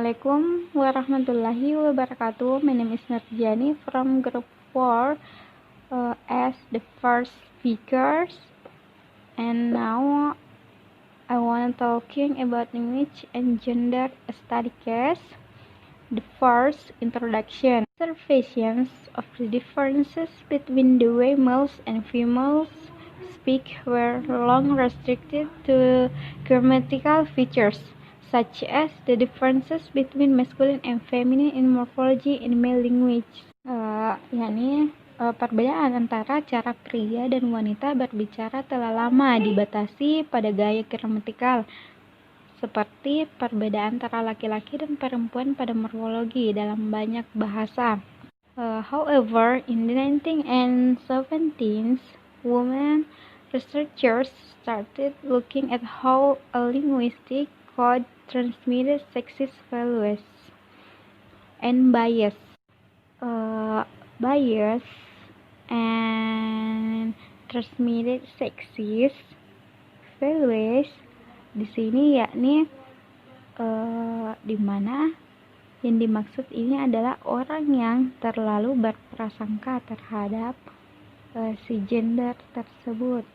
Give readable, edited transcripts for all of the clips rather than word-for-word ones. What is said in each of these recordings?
Assalamualaikum warahmatullahi wabarakatuh. My name is Nurjani from Group 4 as the first speakers. And now I want talking about language and gender study case. The first introduction. Observations of the differences between the way males and females speak were long restricted to grammatical features, such as the differences between masculine and feminine in morphology in male language. Perbedaan antara cara pria dan wanita berbicara telah lama dibatasi pada gaya gramatikal, seperti perbedaan antara laki-laki dan perempuan pada morfologi dalam banyak bahasa. However, in the 19th and 17th, women researchers started looking at how a linguistic code transmitted sexist values and bias. Bias and transmitted sexist values di sini yakni di mana yang dimaksud ini adalah orang yang terlalu berprasangka terhadap si gender tersebut.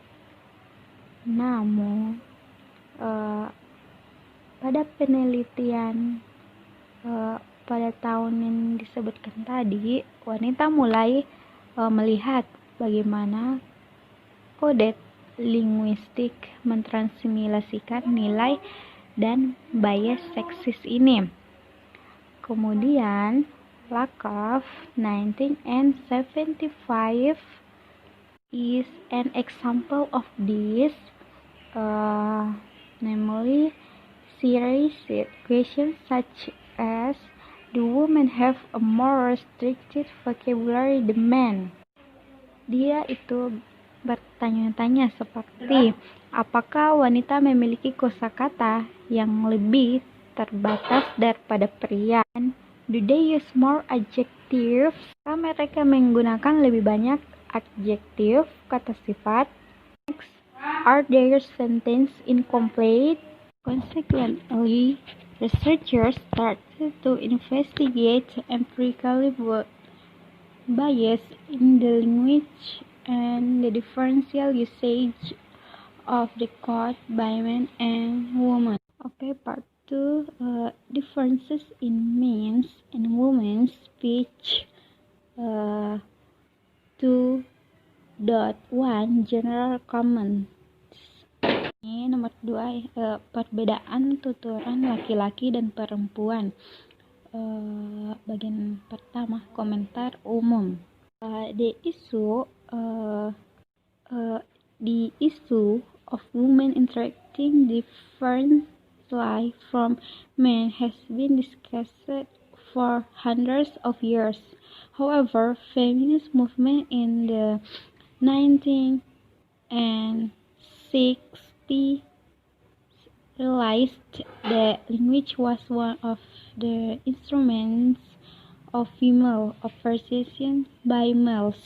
Namun pada penelitian pada tahun yang disebutkan tadi, wanita mulai melihat bagaimana kode linguistik mentransmilasikan nilai dan bias seksis ini. Kemudian, Lakoff 1975 is an example of this, namely she raised questions such as, do women have a more restricted vocabulary than men? Dia itu bertanya-tanya seperti, apakah wanita memiliki kosakata yang lebih terbatas daripada pria? Do they use more adjectives? Apakah mereka menggunakan lebih banyak adjektif, kata sifat? Next, are their sentences incomplete? Consequently, researchers started to investigate empirically bias in the language and the differential usage of the code by men and women. Okay, part 2, differences in men's and women's speech. 2.1 General comments. Ini nomor 2, perbedaan tuturan laki-laki dan perempuan. Bagian pertama, komentar umum. The issue of women interacting differently from men has been discussed for hundreds of years. However, feminist movement in the 19th and 60s realized that language was one of the instruments of female oppression by males.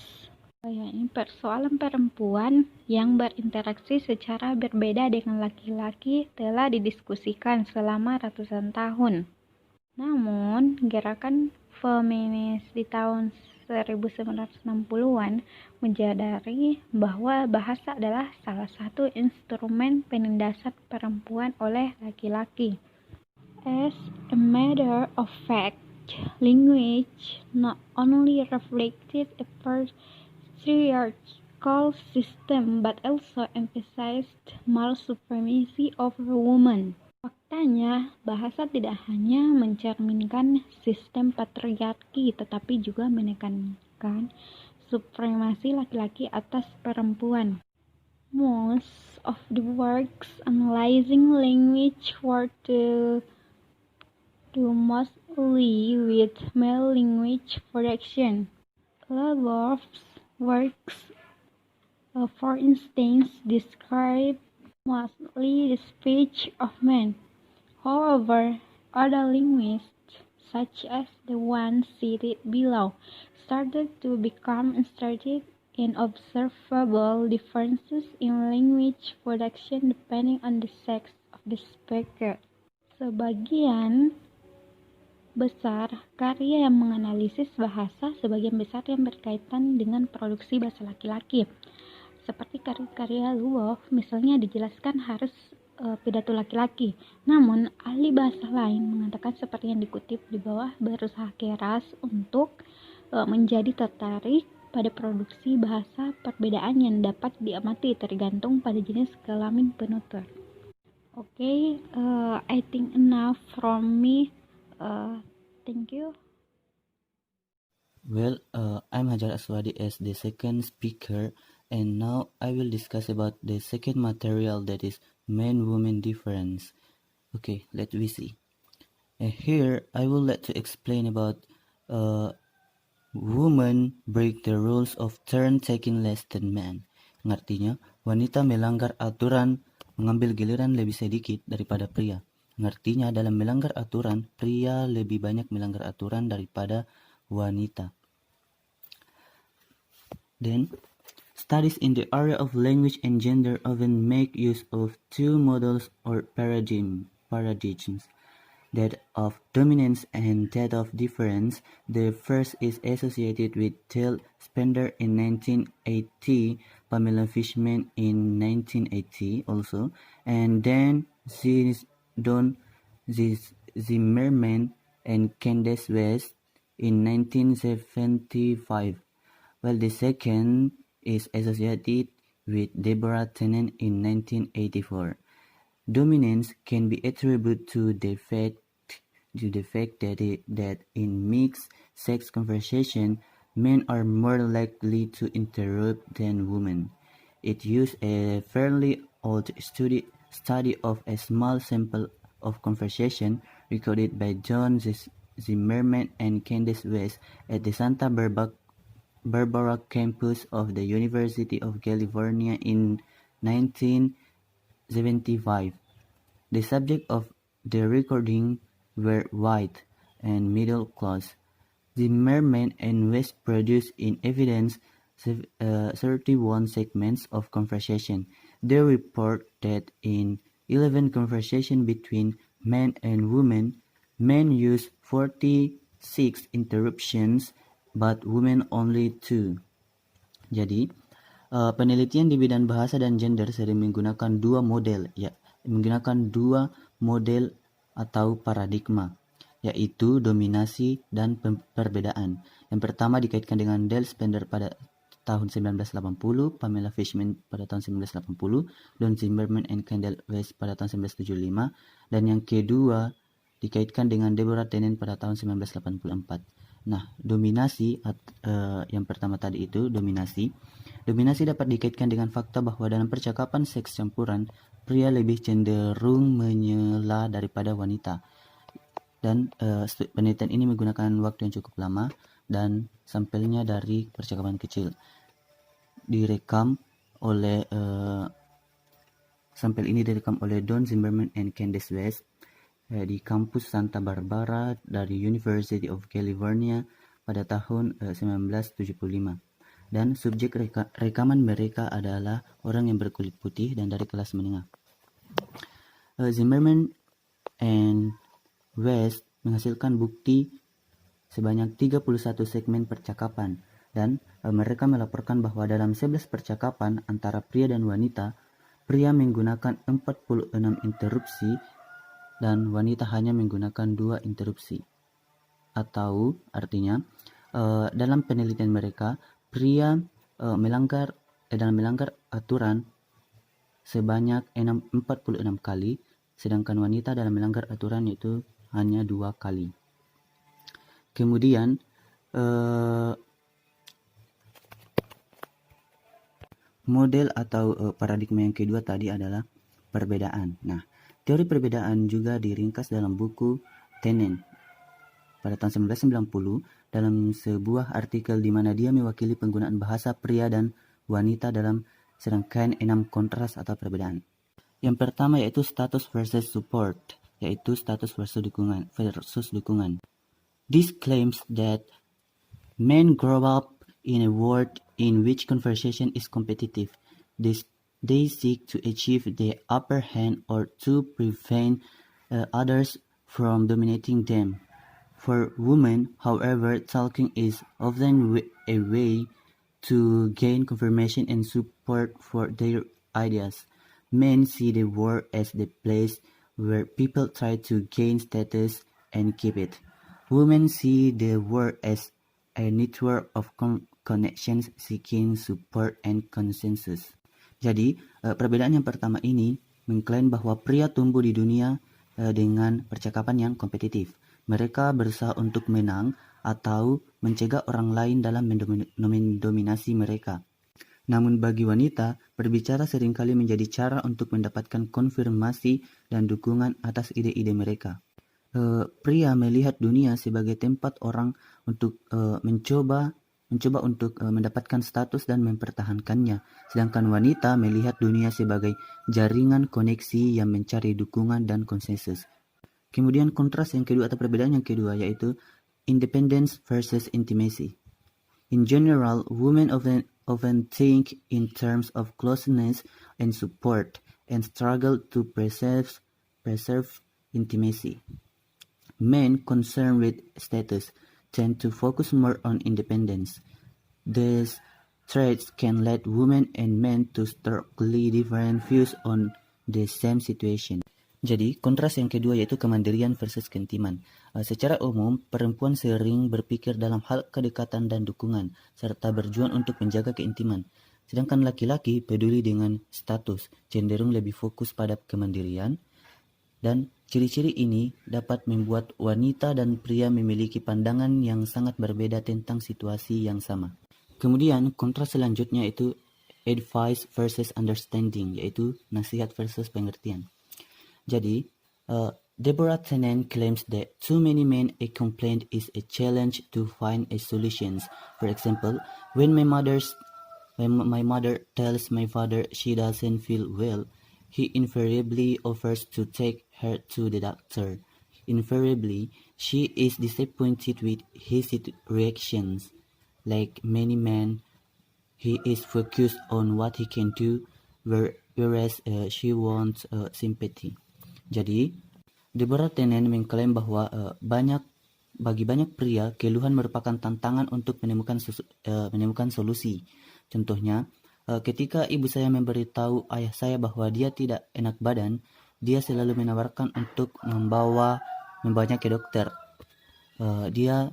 Ini persoalan perempuan yang berinteraksi secara berbeda dengan laki-laki telah didiskusikan selama ratusan tahun. Namun, gerakan feminis di tahun 1960-an menyadari bahwa bahasa adalah salah satu instrumen penindasan perempuan oleh laki-laki. As a matter of fact, language not only reflected a patriarchal system but also emphasized male supremacy over women. Faktanya, bahasa tidak hanya mencerminkan sistem patriarki, tetapi juga menekankan supremasi laki-laki atas perempuan. Most of the works analyzing language were to do mostly with male language production. Laboff's works, for instance, describe mostly the speech of men. However, other linguists, such as the one cited below, started to become interested in observable differences in language production depending on the sex of the speaker. Sebagian besar karya yang menganalisis bahasa sebagian besar yang berkaitan dengan produksi bahasa laki-laki. Seperti karya-karya Luwov, misalnya dijelaskan harus pidato laki-laki. Namun, ahli bahasa lain mengatakan seperti yang dikutip di bawah, berusaha keras untuk menjadi tertarik pada produksi bahasa. Perbedaan yang dapat diamati tergantung pada jenis kelamin penutur. Okay, I think enough from me. Thank you. Well, I'm Hajar Aswadi as the second speaker, and now I will discuss about the second material, that is man-woman difference. Okay, let we see. Here, I would like to explain about women break the rules of turn taking less than men. Artinya, wanita melanggar aturan mengambil giliran lebih sedikit daripada pria. Artinya, dalam melanggar aturan, pria lebih banyak melanggar aturan daripada wanita. Then, studies in the area of language and gender often make use of two models or paradigms, that of dominance and that of difference. The first is associated with Dale Spender in 1980, Pamela Fishman in 1980 also, and then Zimmerman and Candace West in 1975, while the second is associated with Deborah Tennant in 1984. Dominance can be attributed to the fact that in mixed-sex conversation, men are more likely to interrupt than women. It used a fairly old study of a small sample of conversation recorded by John Zimmerman and Candace West at the Santa Barbara campus of the University of California in 1975. The subject of the recording were white and middle class. Zimmerman and West produced in evidence 31 segments of conversation. They report that in 11 conversations between men and women, men used 46 interruptions, but women only 2. Jadi, penelitian di bidang bahasa dan gender sering menggunakan dua model atau paradigma, yaitu dominasi dan perbedaan. Yang pertama dikaitkan dengan Dale Spender pada tahun 1980, Pamela Fishman pada tahun 1980, Don Zimmerman and Candace West pada tahun 1975, dan yang kedua dikaitkan dengan Deborah Tennant pada tahun 1984. Nah, dominasi yang pertama tadi itu dominasi dapat dikaitkan dengan fakta bahwa dalam percakapan seks campuran, pria lebih cenderung menyela daripada wanita. Dan penelitian ini menggunakan waktu yang cukup lama dan sampelnya dari percakapan kecil. Sampel ini direkam oleh Don Zimmerman and Candace West di kampus Santa Barbara dari University of California pada tahun 1975. Dan subjek rekaman mereka adalah orang yang berkulit putih dan dari kelas menengah. Zimmerman and West menghasilkan bukti sebanyak 31 segmen percakapan, dan mereka melaporkan bahwa dalam 11 percakapan antara pria dan wanita, pria menggunakan 46 interupsi dan wanita hanya menggunakan 2 interupsi. Atau artinya dalam penelitian mereka, pria dalam melanggar aturan sebanyak 46 kali, sedangkan wanita dalam melanggar aturan itu hanya 2 kali. Kemudian model atau paradigma yang kedua tadi adalah perbedaan. Nah, teori perbedaan juga diringkas dalam buku Tennant pada tahun 1990 dalam sebuah artikel di mana dia mewakili penggunaan bahasa pria dan wanita dalam serangkaian 6 kontras atau perbedaan. Yang pertama yaitu status versus support, yaitu status versus dukungan. This claims that men grow up in a world in which conversation is competitive. They seek to achieve the upper hand or to prevent others from dominating them. For women, however, talking is often a way to gain confirmation and support for their ideas. Men see the world as the place where people try to gain status and keep it. Women see the world as a network of connections seeking support and consensus. Jadi, perbedaan yang pertama ini mengklaim bahwa pria tumbuh di dunia dengan percakapan yang kompetitif. Mereka berusaha untuk menang atau mencegah orang lain dalam mendominasi mereka. Namun bagi wanita, berbicara seringkali menjadi cara untuk mendapatkan konfirmasi dan dukungan atas ide-ide mereka. Pria melihat dunia sebagai tempat orang untuk mencoba untuk mendapatkan status dan mempertahankannya, sedangkan wanita melihat dunia sebagai jaringan koneksi yang mencari dukungan dan konsensus. Kemudian kontras yang kedua atau perbedaan yang kedua yaitu independence versus intimacy. In general, women often think in terms of closeness and support and struggle to preserve intimacy. Men concerned with status tend to focus more on independence. These traits can lead women and men to starkly different views on the same situation. Jadi, kontras yang kedua yaitu kemandirian versus keintiman. Secara umum, perempuan sering berpikir dalam hal kedekatan dan dukungan, serta berjuang untuk menjaga keintiman. Sedangkan laki-laki peduli dengan status, cenderung lebih fokus pada kemandirian, dan ciri-ciri ini dapat membuat wanita dan pria memiliki pandangan yang sangat berbeda tentang situasi yang sama. Kemudian, kontras selanjutnya itu advice versus understanding, yaitu nasihat versus pengertian. Jadi, Deborah Tennant claims that too many men a complaint is a challenge to find a solution. For example, when my mother tells my father she doesn't feel well, he invariably offers to take her to the doctor. Invariably, she is disappointed with his reactions. Like many men, he is focused on what he can do, whereas she wants sympathy. Jadi, Deborah Tennant mengklaim bahwa bagi banyak pria, keluhan merupakan tantangan untuk menemukan solusi. Contohnya, ketika ibu saya memberitahu ayah saya bahwa dia tidak enak badan, dia selalu menawarkan untuk membawanya ke dokter. Dia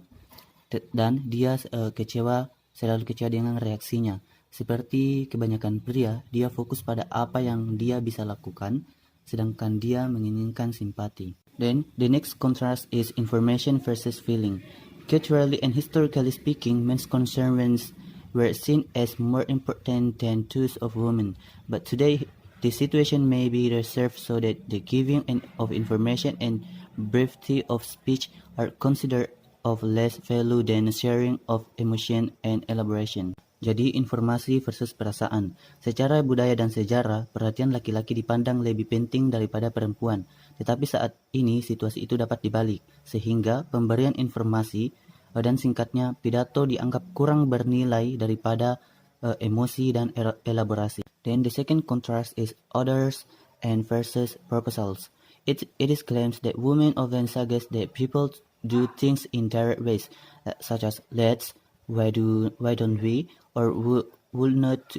selalu kecewa dengan reaksinya. Seperti kebanyakan pria, dia fokus pada apa yang dia bisa lakukan, sedangkan dia menginginkan simpati. Then, the next contrast is information versus feeling. Culturally and historically speaking, men's concerns were seen as more important than those of women. But today, the situation may be reversed so that the giving of information and brevity of speech are considered of less value than sharing of emotion and elaboration. Jadi, informasi versus perasaan. Secara budaya dan sejarah, perhatian laki-laki dipandang lebih penting daripada perempuan. Tetapi saat ini, situasi itu dapat dibalik, sehingga pemberian informasi dan singkatnya, pidato dianggap kurang bernilai daripada emosi dan elaborasi. Then the second contrast is orders and versus proposals. It is claims that women often suggest that people do things in direct ways, such as let's, why don't we, or would not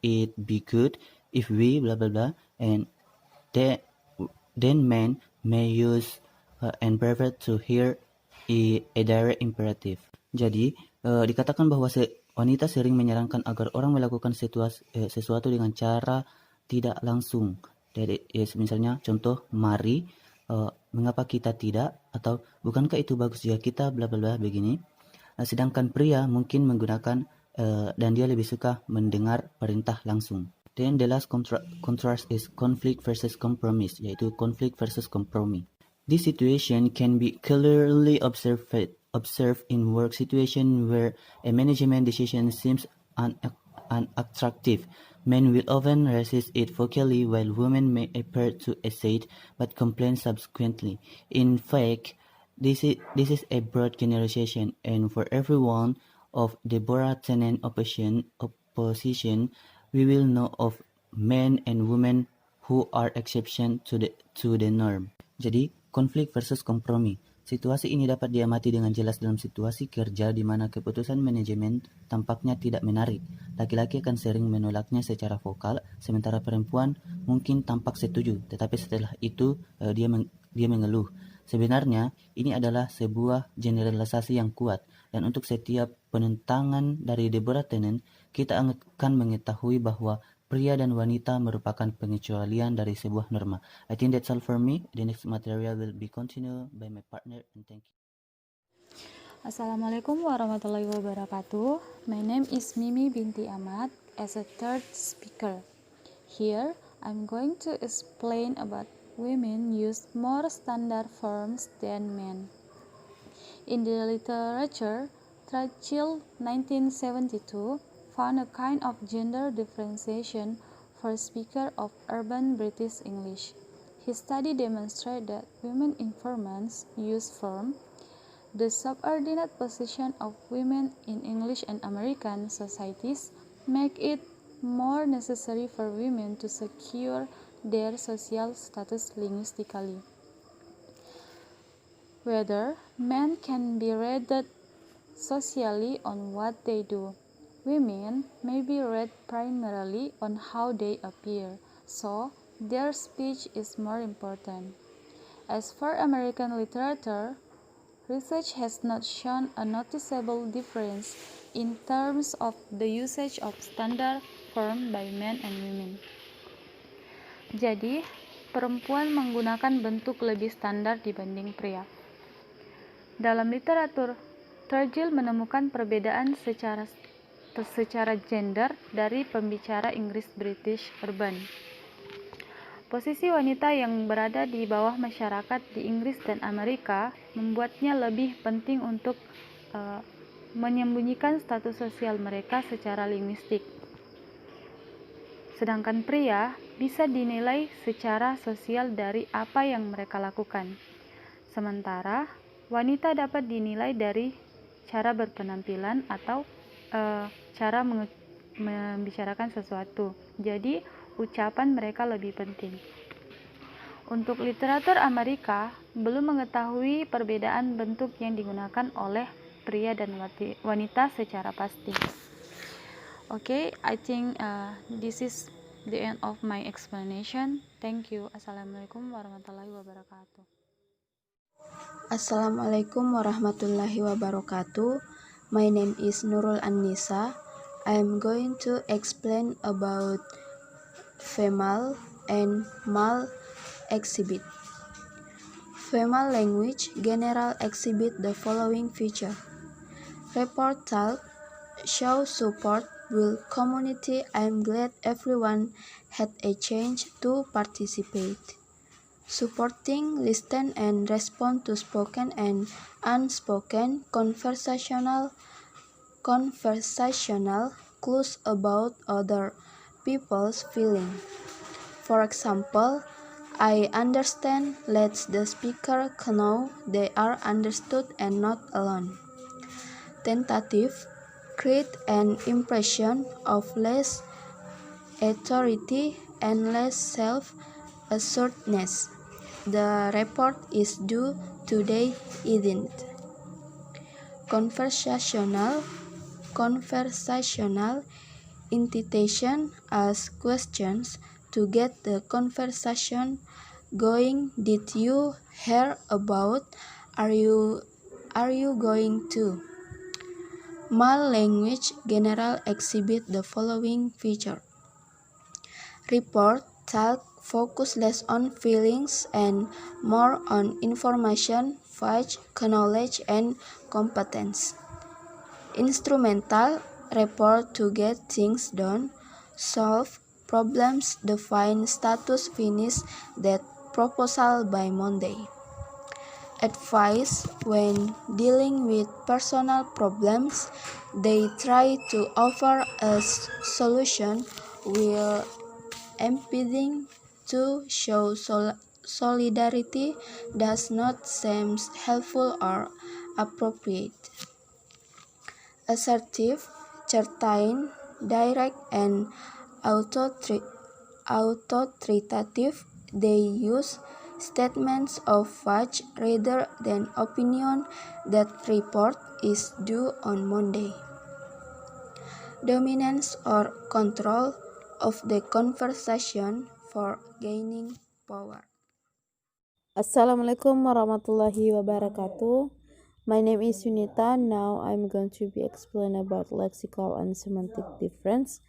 it be good if we blah blah blah, and then men may use and prefer to hear a direct imperative. Jadi dikatakan bahwa wanita sering menyarankan agar orang melakukan sesuatu dengan cara tidak langsung. Jadi misalnya contoh mari, mengapa kita tidak, atau bukankah itu bagus jika kita bla bla bla begini. Sedangkan pria mungkin menggunakan dan dia lebih suka mendengar perintah langsung. Then the last contrast is conflict versus compromise, yaitu konflik versus kompromi. This situation can be clearly observed in work situation where a management decision seems unattractive. Men will often resist it vocally, while women may appear to accede but complain subsequently. In fact, this is a broad generalization, and for every one of Deborah Tennant opposition, we will know of men and women who are exception to the norm. Jadi, konflik versus kompromi. Situasi ini dapat diamati dengan jelas dalam situasi kerja di mana keputusan manajemen tampaknya tidak menarik. Laki-laki akan sering menolaknya secara vokal, sementara perempuan mungkin tampak setuju, tetapi setelah itu dia mengeluh. Sebenarnya, ini adalah sebuah generalisasi yang kuat, dan untuk setiap penentangan dari Deborah Tennant, kita akan mengetahui bahwa pria dan wanita merupakan pengecualian dari sebuah norma. I think that's all for me. The next material will be continued by my partner, and thank you. Assalamualaikum warahmatullahi wabarakatuh. My name is Mimi binti Ahmad as a third speaker. Here, I'm going to explain about women use more standard forms than men. In the literature, Churchill 1972 found a kind of gender differentiation for speakers of urban British English. His study demonstrated that women informants use firm, the subordinate position of women in English and American societies make it more necessary for women to secure their social status linguistically. Whether men can be rated socially on what they do, women may be rated primarily on how they appear, so their speech is more important. As for American literature, research has not shown a noticeable difference in terms of the usage of standard form by men and women. Jadi, perempuan menggunakan bentuk lebih standar dibanding pria. Dalam literatur, Churchill menemukan perbedaan secara gender dari pembicara Inggris British Urban. Posisi wanita yang berada di bawah masyarakat di Inggris dan Amerika membuatnya lebih penting untuk menyembunyikan status sosial mereka secara linguistik. Sedangkan pria bisa dinilai secara sosial dari apa yang mereka lakukan. Sementara wanita dapat dinilai dari cara berpenampilan atau cara membicarakan sesuatu. Jadi, ucapan mereka lebih penting. Untuk literatur Amerika, belum mengetahui perbedaan bentuk yang digunakan oleh pria dan wanita secara pasti. Okay, I think this is the end of my explanation. Thank you. Assalamualaikum warahmatullahi wabarakatuh. Assalamualaikum warahmatullahi wabarakatuh. My name is Nurul An-Nisa. I am going to explain about female and male exhibit. Female language general exhibit the following feature. Report talk, show support, build community. I am glad everyone had a chance to participate. Supporting, listen and respond to spoken and unspoken conversational clues about other people's feeling. For example, I understand lets the speaker know they are understood and not alone. Tentative, create an impression of less authority and less self-assuredness. The report is due today isn't. Conversational invitation ask questions to get the conversation going. Did you hear about? Are you going to? Male language general exhibit the following feature. Report talk focus less on feelings and more on information, facts, knowledge, and competence. Instrumental report to get things done, solve problems, define status, finish that proposal by Monday. Advice when dealing with personal problems, they try to offer a solution while impeding to show solidarity does not seem helpful or appropriate. Assertive, certain, direct, and authoritative, they use statements of fact rather than opinion. That report is due on Monday. Dominance or control of the conversation for gaining power. Assalamualaikum warahmatullahi wabarakatuh. My name is Yunita. Now I'm going to be explain about lexical and semantic difference.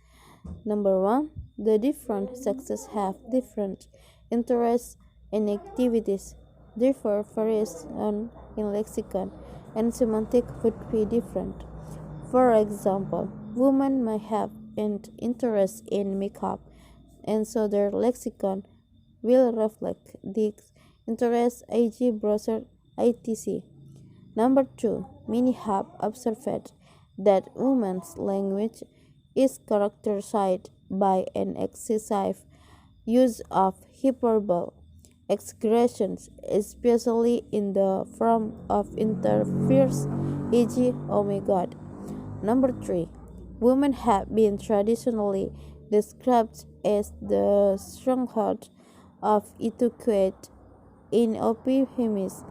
Number 1, the different sexes have different interests and activities. Therefore, variation in lexicon and semantic would be different. For example, women may have an interest in makeup, and so their lexicon will reflect this interest, e.g., browser, etc. Number 2, many have observed that women's language is characterized by an excessive use of hyperbole, exaggerations, especially in the form of interferes, e.g., oh my god. Number 3, women have been traditionally described as the stronghold of etiquette in opinions,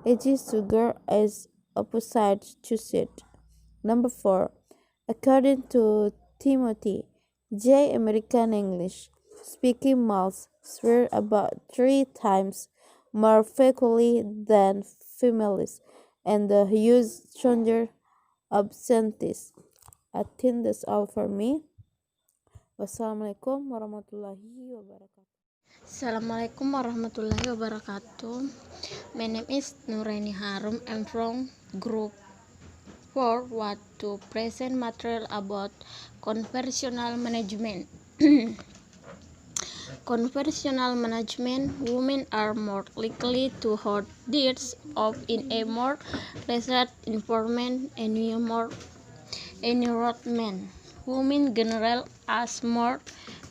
e.g., sugar as opposite to sweet. Number 4, according to Timothy J. American English, speaking males swear about 3 times more frequently than females, and the use stronger obscenities. I think that's all for me. Wassalamualaikum warahmatullahi wabarakatuh. Assalamualaikum warahmatullahi wabarakatuh. My name is Nuraini Harum. I'm from Group 4 what to present material about conversational management. Conversational management, women are more likely to hold deeds of in a more reserved environment environment. Women generally ask more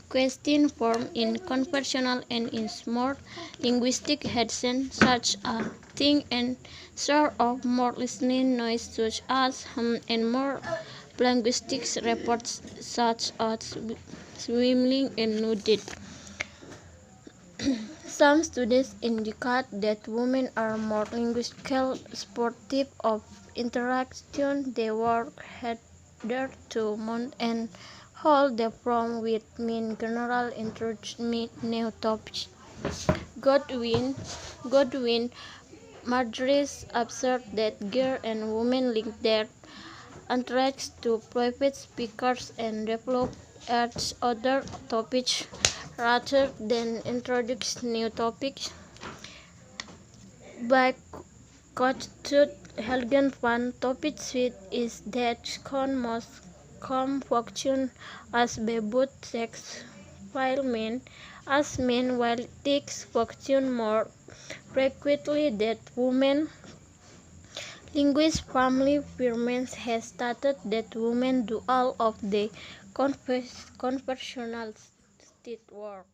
questions formed in conversational and in small linguistic headsets such as think and sort of more listening noise such as and more linguistic reports such as swimming and nudity. Some studies indicate that women are more linguistically supportive of interaction. They work harder to mount and hold the form with mean general introduce new topics. Godwin Madris observed that girls and women link their interests to private speakers and develop at other topics rather than introduce new topics. By contrast, Helgen van topic suite is that most common function as by both sex, while men takes function more frequently than women. Linguist Family Firmans has stated that women do all of the conversational work.